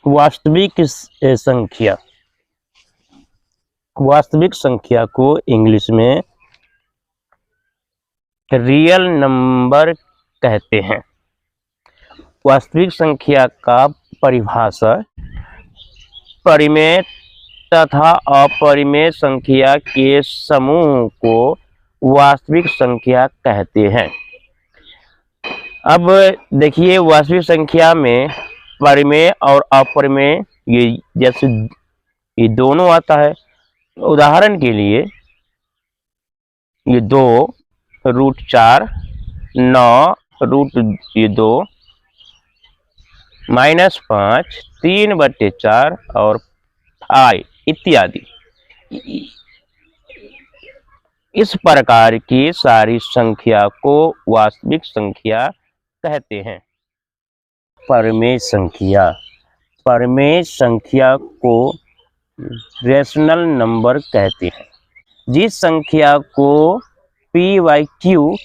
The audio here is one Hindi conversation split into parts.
वास्तविक संख्या। वास्तविक संख्या को इंग्लिश में रियल नंबर कहते हैं। वास्तविक संख्या का परिभाषा परिमेय तथा अपरिमेय संख्या के समूह को वास्तविक संख्या कहते हैं। अब देखिए, वास्तविक संख्या में परिमेय और अपरिमेय ये जैसे ये दोनों आता है। उदाहरण के लिए ये 2√4, 9√2, -5, 3/4 और I इत्यादि। इस प्रकार की सारी संख्या को वास्तविक संख्या कहते हैं। परिमेय संख्या। परिमेय संख्या को रेशनल नंबर कहते हैं। जिस संख्या को p/q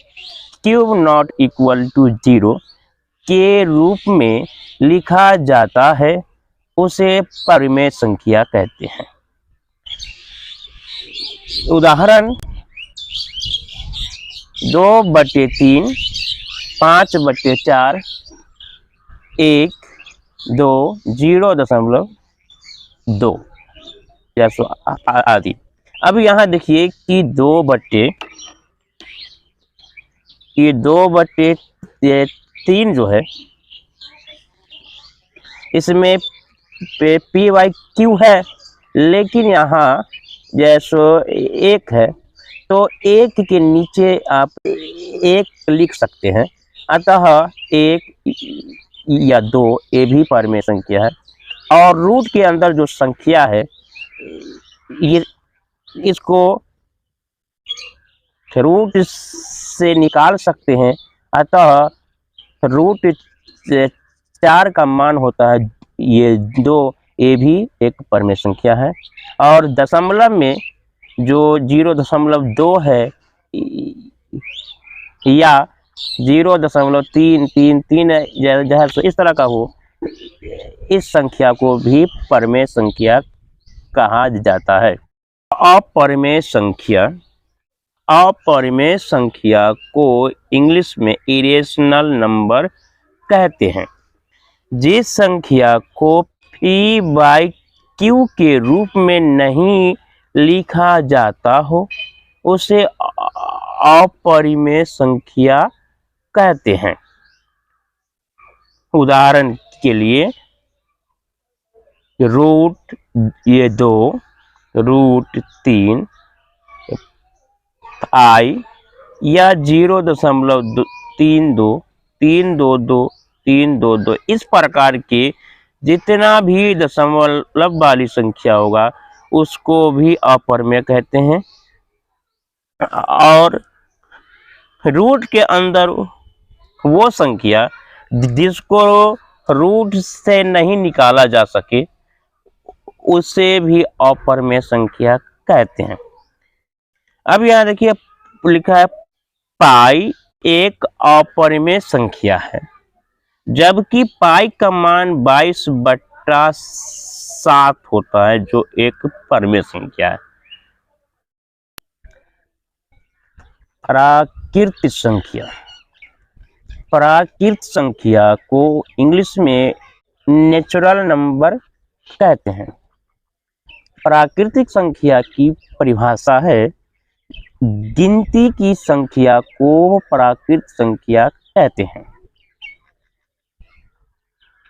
cube not equal to 0 के रूप में लिखा जाता है उसे परिमेय संख्या कहते हैं। उदाहरण 2/3, 5/4, 1, 2, 0.2 जैसे आदि। अब यहाँ देखिए कि 2/3 जो है इसमें p/q है, लेकिन यहाँ जैसे 1 है तो 1 के नीचे आप 1 लिख सकते हैं। अतः 1 या 2 ये भी परिमेय संख्या है। और रूट के अंदर जो संख्या है ये इसको रूट से निकाल सकते हैं। अतः √4 का मान होता है ये 2, ये भी एक परिमेय संख्या है। और दशमलव में जो 0.2 है या 0.333 जैसे इस तरह का हो, इस संख्या को भी परिमेय संख्या कहा जाता है। अपरिमेय संख्या। अपरिमेय संख्या को इंग्लिश में इरेशनल नंबर कहते हैं। जिस संख्या को p/q के रूप में नहीं लिखा जाता हो उसे अपरिमेय संख्या कहते हैं। उदाहरण के लिए √2, √3, I या 0.32, 322, 322 इस प्रकार के जितना भी दशमलव वाली संख्या होगा उसको भी अपरिमेय कहते हैं। और रूट के अंदर वो संख्या जिसको रूट से नहीं निकाला जा सके उसे भी अपरिमेय संख्या कहते हैं। अब यहाँ देखिए लिखा है पाई एक अपरिमेय संख्या है, जबकि पाई का मान 22/7 होता है जो एक परिमेय संख्या है। प्राकृत संख्या। प्राकृत संख्या को इंग्लिश में नेचुरल नंबर कहते हैं। प्राकृतिक संख्या की परिभाषा है गिनती की संख्या को प्राकृत संख्या कहते हैं।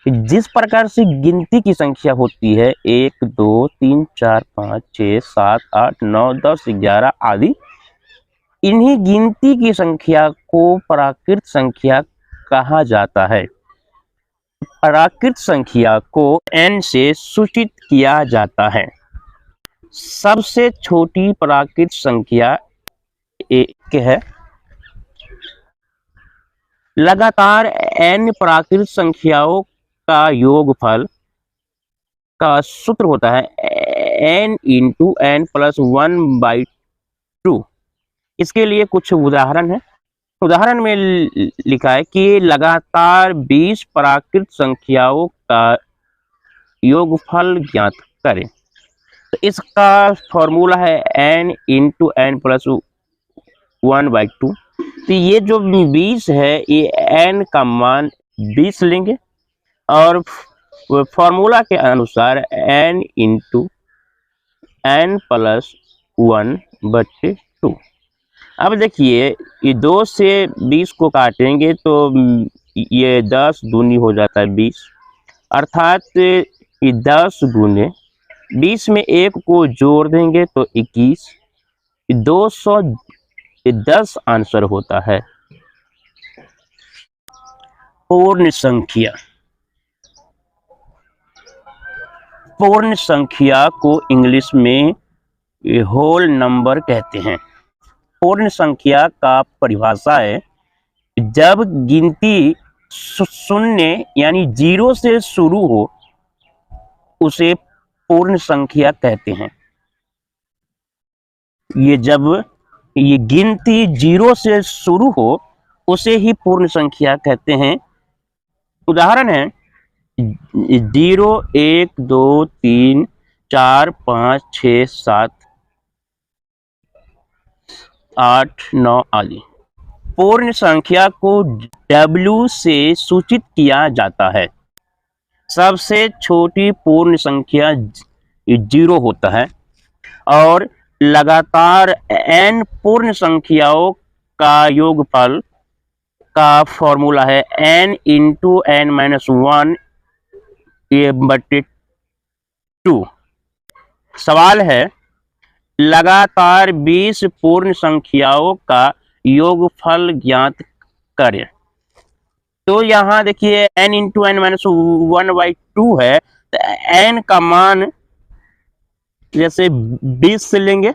जिस प्रकार से गिनती की संख्या होती है 1, 2, 3, 4, 5, 6, 7, 8, 9, 10, 11 आदि, इन्हीं गिनती की संख्या को प्राकृत संख्या कहा जाता है। प्राकृत संख्या को n से सूचित किया जाता है। सबसे छोटी प्राकृत संख्या 1 है। लगातार n प्राकृत संख्याओं का योगफल का सूत्र होता है n × n + 1/2। इसके लिए कुछ उदाहरण है। उदाहरण में लिखा है कि लगातार 20 प्राकृत संख्याओं का योगफल ज्ञात करें। तो इसका फॉर्मूला है n इंटू एन प्लस 1/2। तो ये जो 20 है, ये n का मान 20 लेंगे और फॉर्मूला के अनुसार n इंटू एन प्लस 1/2। अब देखिए, ये 2 से 20 को काटेंगे तो ये 10 दूनी हो जाता है 20, अर्थात ये 10 गुने 20 में 1 को जोड़ देंगे तो 21, 210 आंसर होता है। पूर्ण संख्या, पूर्ण संख्या को इंग्लिश में होल नंबर कहते हैं। पूर्ण संख्या का परिभाषा है जब गिनती शून्य यानी 0 से शुरू हो उसे पूर्ण संख्या कहते हैं। ये जब ये गिनती 0 से शुरू हो उसे ही पूर्ण संख्या कहते हैं। उदाहरण है 0, 1, 2, 3, 4, 5, 6, 7, 8, 9 आदि। पूर्ण संख्या को W से सूचित किया जाता है। सबसे छोटी पूर्ण संख्या 0 होता है और लगातार n पूर्ण संख्याओं का योगफल का फॉर्मूला है n इंटू n माइनस 1 2। सवाल है लगातार 20 पूर्ण संख्याओं का योगफल ज्ञात करें। तो यहाँ देखिए n इंटू एन माइनस 1/2 है, तो n का मान जैसे 20 से लेंगे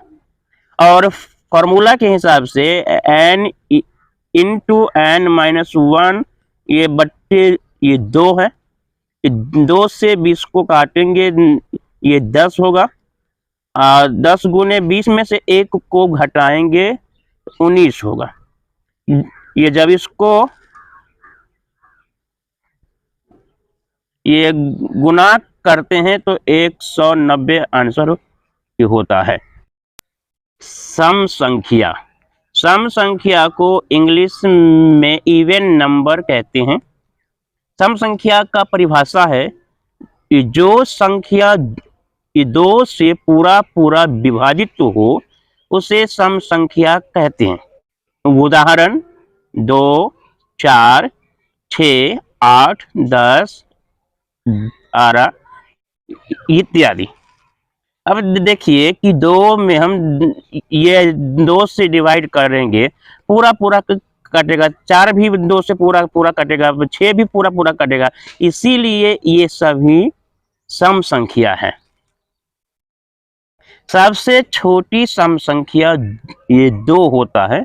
और फॉर्मूला के हिसाब से n इंटू एन माइनस 1 ये बट्टे ये 2 है, 2 से 20 को काटेंगे ये 10 होगा, 10 गुने 20 में से 1 को घटाएंगे 19 होगा। ये जब इसको ये गुना करते हैं तो 190 आंसर होता है। सम संख्या, सम संख्या को इंग्लिश में इवन नंबर कहते हैं। सम संख्या का परिभाषा है कि जो संख्या 2 से पूरा विभाजित हो उसे सम संख्या कहते हैं। उदाहरण 2, 4, 6, 8, 10, 12 इत्यादि। अब देखिए कि 2 में हम ये 2 से डिवाइड करेंगे, पूरा कटेगा, 4 भी 2 से पूरा कटेगा, 6 भी पूरा कटेगा, इसीलिए ये सभी सम संख्या है। सबसे छोटी सम संख्या ये 2 होता है।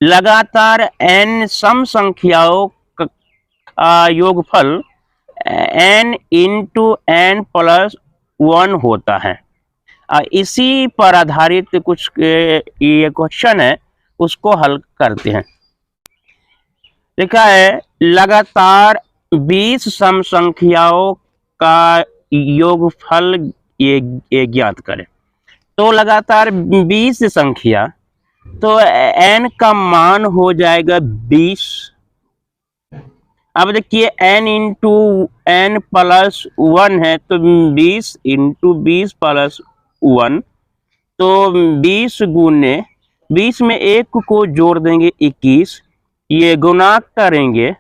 लगातार n सम संख्याओं का योगफल n इंटू एन प्लस 1 होता है। इसी पर आधारित कुछ ये क्वेश्चन है, उसको हल करते हैं। लिखा है लगातार 20 सम संख्याओं का योगफल ये ज्ञात करें। तो लगातार 20 संख्या, तो n का मान हो जाएगा 20। अब देखिए n इंटू एन प्लस 1 है, तो 20 इंटू 20 प्लस 1, तो 20 गुने 20 में 1 को जोड़ देंगे 21, ये गुना करेंगे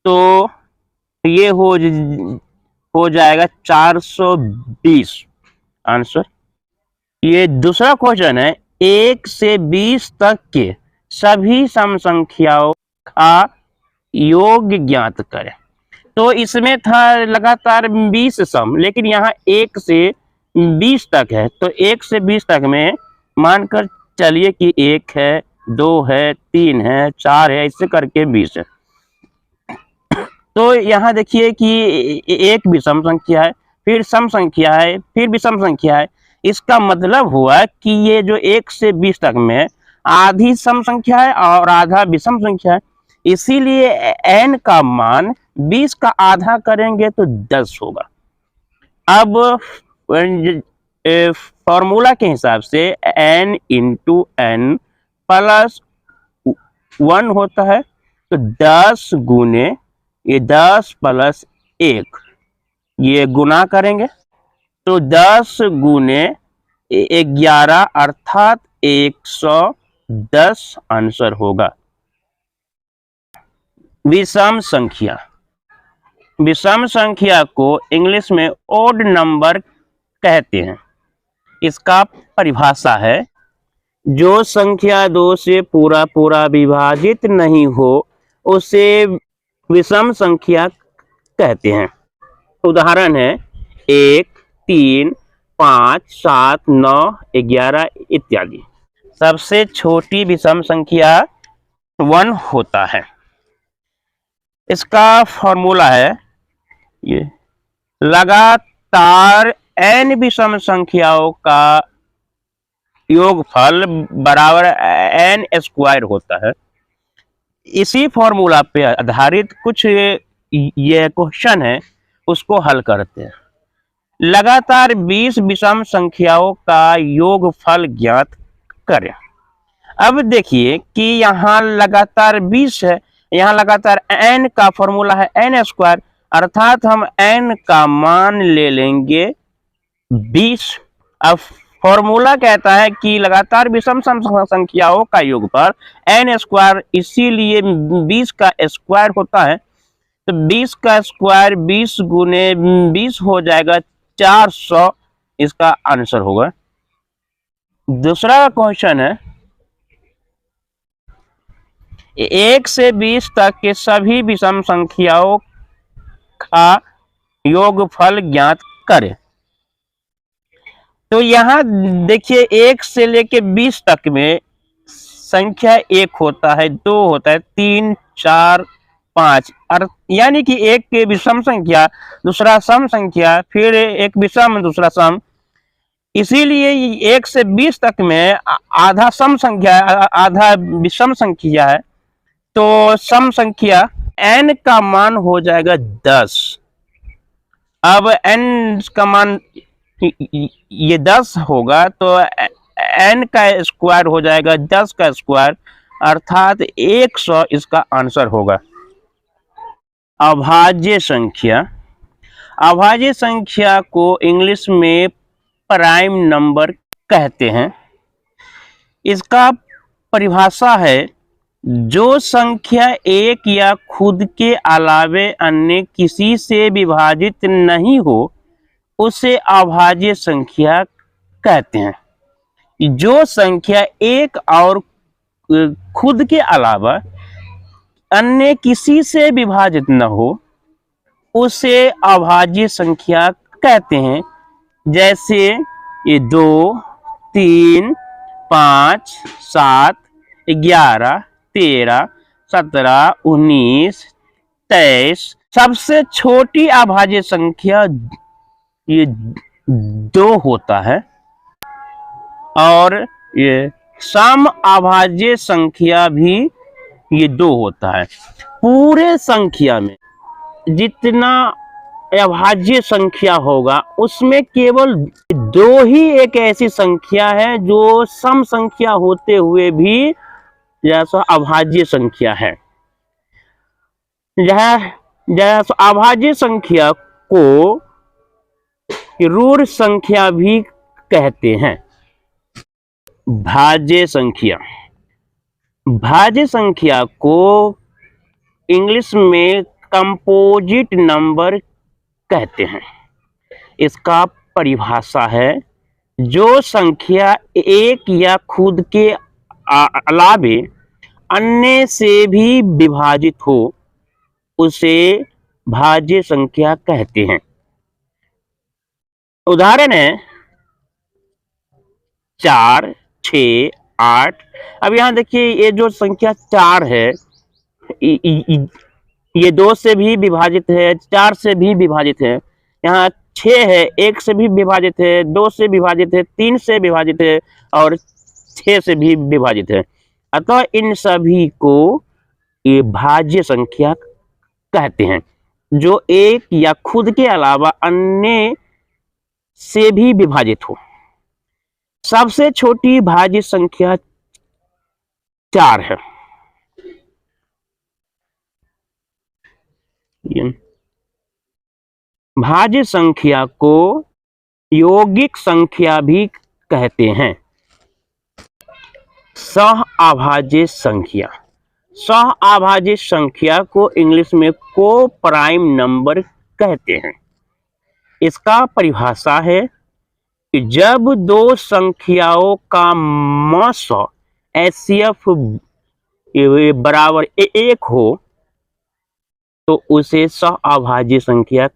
तो ये हो जाएगा 420 आंसर। ये दूसरा क्वेश्चन है 1 से 20 तक के सभी सम संख्याओं का योग ज्ञात करें। तो इसमें था लगातार 20 सम, लेकिन यहाँ 1 से 20 तक है, तो 1 से 20 तक में मानकर चलिए कि 1 है, 2 है, 3 है, 4 है, इससे करके 20 है। तो यहाँ देखिए कि एक भी सम संख्या है, फिर सम संख्या है, फिर भी सम संख्या है। इसका मतलब हुआ कि ये जो 1 से 20 तक में आधी सम संख्या है और आधा विषम संख्या है, इसीलिए n का मान 20 का आधा करेंगे तो 10 होगा। अब फॉर्मूला के हिसाब से n इंटू n प्लस 1 होता है, तो 10 गुने ये 10 प्लस 1, ये गुना करेंगे तो 10 गुने 11 अर्थात 110 आंसर होगा। विषम संख्या, विषम संख्या को इंग्लिश में ओड नंबर कहते हैं। इसका परिभाषा है, जो संख्या 2 से पूरा पूरा विभाजित नहीं हो उसे विषम संख्या कहते हैं। उदाहरण है 1, 3, 5, 7, 9, 11 इत्यादि। सबसे छोटी विषम संख्या 1 होता है। इसका फॉर्मूला है, ये लगातार n विषम संख्याओं का योगफल बराबर n स्क्वायर होता है। इसी फॉर्मूला पे आधारित कुछ ये क्वेश्चन है, उसको हल करते हैं। लगातार 20 विषम संख्याओं का योगफल ज्ञात करें। अब देखिए कि यहाँ लगातार 20 है, यहाँ लगातार n का फॉर्मूला है n स्क्वायर, अर्थात हम n का मान ले लेंगे 20। अब फॉर्मूला कहता है कि लगातार विषम संख्याओं का योगफल n स्क्वायर, इसीलिए 20 का स्क्वायर होता है। तो 20 का स्क्वायर 20 गुने 20 हो जाएगा 400, इसका आंसर होगा। दूसरा क्वेश्चन है, 1 से 20 तक के सभी विषम संख्याओं का योगफल ज्ञात करें। तो यहाँ देखिए 1 से लेके 20 तक में संख्या 1 होता है, 2 होता है, 3, 4, 5, यानी कि एक के विषम संख्या, दूसरा सम संख्या, फिर एक विषम दूसरा सम। इसीलिए 1 से 20 तक में आधा सम संख्या आधा विषम संख्या है, तो सम संख्या n का मान हो जाएगा 10। अब n का मान ये 10 होगा तो n का स्क्वायर हो जाएगा 10 का स्क्वायर, अर्थात 100 इसका आंसर होगा। अभाज्य संख्या, अभाज्य संख्या को इंग्लिश में प्राइम नंबर कहते हैं। इसका परिभाषा है, जो संख्या एक या खुद के अलावे अन्य किसी से विभाजित नहीं हो उसे अभाज्य संख्या कहते हैं। जो संख्या एक और खुद के अलावा अन्य किसी से विभाजित न हो उसे अभाज्य संख्या कहते हैं। जैसे ये 2, 3, 5, 7, 11, 13, 17, 19, 23। सबसे छोटी अभाज्य संख्या ये 2 होता है, और ये सम अभाज्य संख्या भी ये 2 होता है। पूरे संख्या में जितना अभाज्य संख्या होगा उसमें केवल 2 ही एक ऐसी संख्या है जो सम संख्या होते हुए भी जैसा अभाज्य संख्या है। जैसा अभाज्य संख्या को ऋण संख्या भी कहते हैं। भाज्य संख्या, भाज्य संख्या को इंग्लिश में कंपोजिट नंबर कहते हैं। इसका परिभाषा है, जो संख्या एक या खुद के अलावे अन्य से भी विभाजित हो उसे भाज्य संख्या कहते हैं। उदाहरण है 4, 6, 8। अब यहाँ देखिए ये जो संख्या 4 है ये 2 से भी विभाजित है, 4 से भी विभाजित है। यहाँ 6 है, 1 से भी विभाजित है, 2 से विभाजित है, 3 से विभाजित है और 6 से भी विभाजित है। अतः इन सभी को ये भाज्य संख्या कहते हैं। जो एक या खुद के अलावा अन्य से भी विभाजित हो। सबसे छोटी भाज्य संख्या 4 है। भाज्य संख्या को यौगिक संख्या भी कहते हैं। सह अभाज्य संख्या, सह अभाज्य संख्या को इंग्लिश में को प्राइम नंबर कहते हैं। इसका परिभाषा है कि जब दो संख्याओं का मस एचसीएफ बराबर 1 हो तो उसे सह अभाज्य संख्या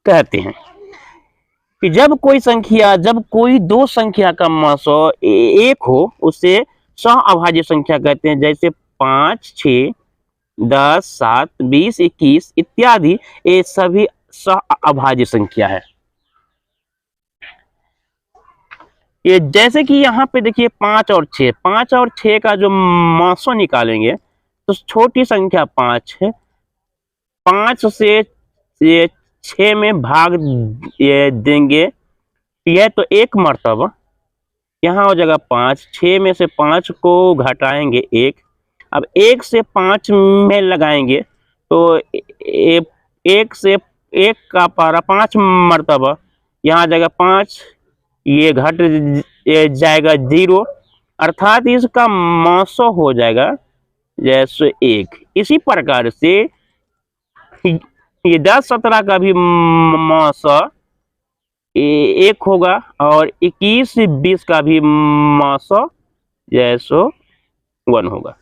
कहते हैं। कि जब कोई दो संख्या का मस 1 हो उसे सह अभाज्य संख्या कहते हैं। जैसे 5, 6, 10, 7, 20, 21 इत्यादि, ये सभी सह अभाज्य संख्या है। ये जैसे कि यहाँ पे देखिए 5 और 6 का जो मासों निकालेंगे तो छोटी संख्या 5 है। 5 से 6 में भाग ये देंगे, यह तो 1 मर्तबा, यहाँ हो जाएगा 5। 6 में से 5 को घटाएंगे 1। अब 1 से 5 में लगाएंगे तो 1 से 1 का पारा 5 मर्तबा, यहाँ जाएगा 5, ये घट जाएगा 0, अर्थात इसका मासो हो जाएगा जैसे 1। इसी प्रकार से ये 10, 17 का भी मासो 1 होगा और 21, 20 का भी मासो जैसो 1 होगा।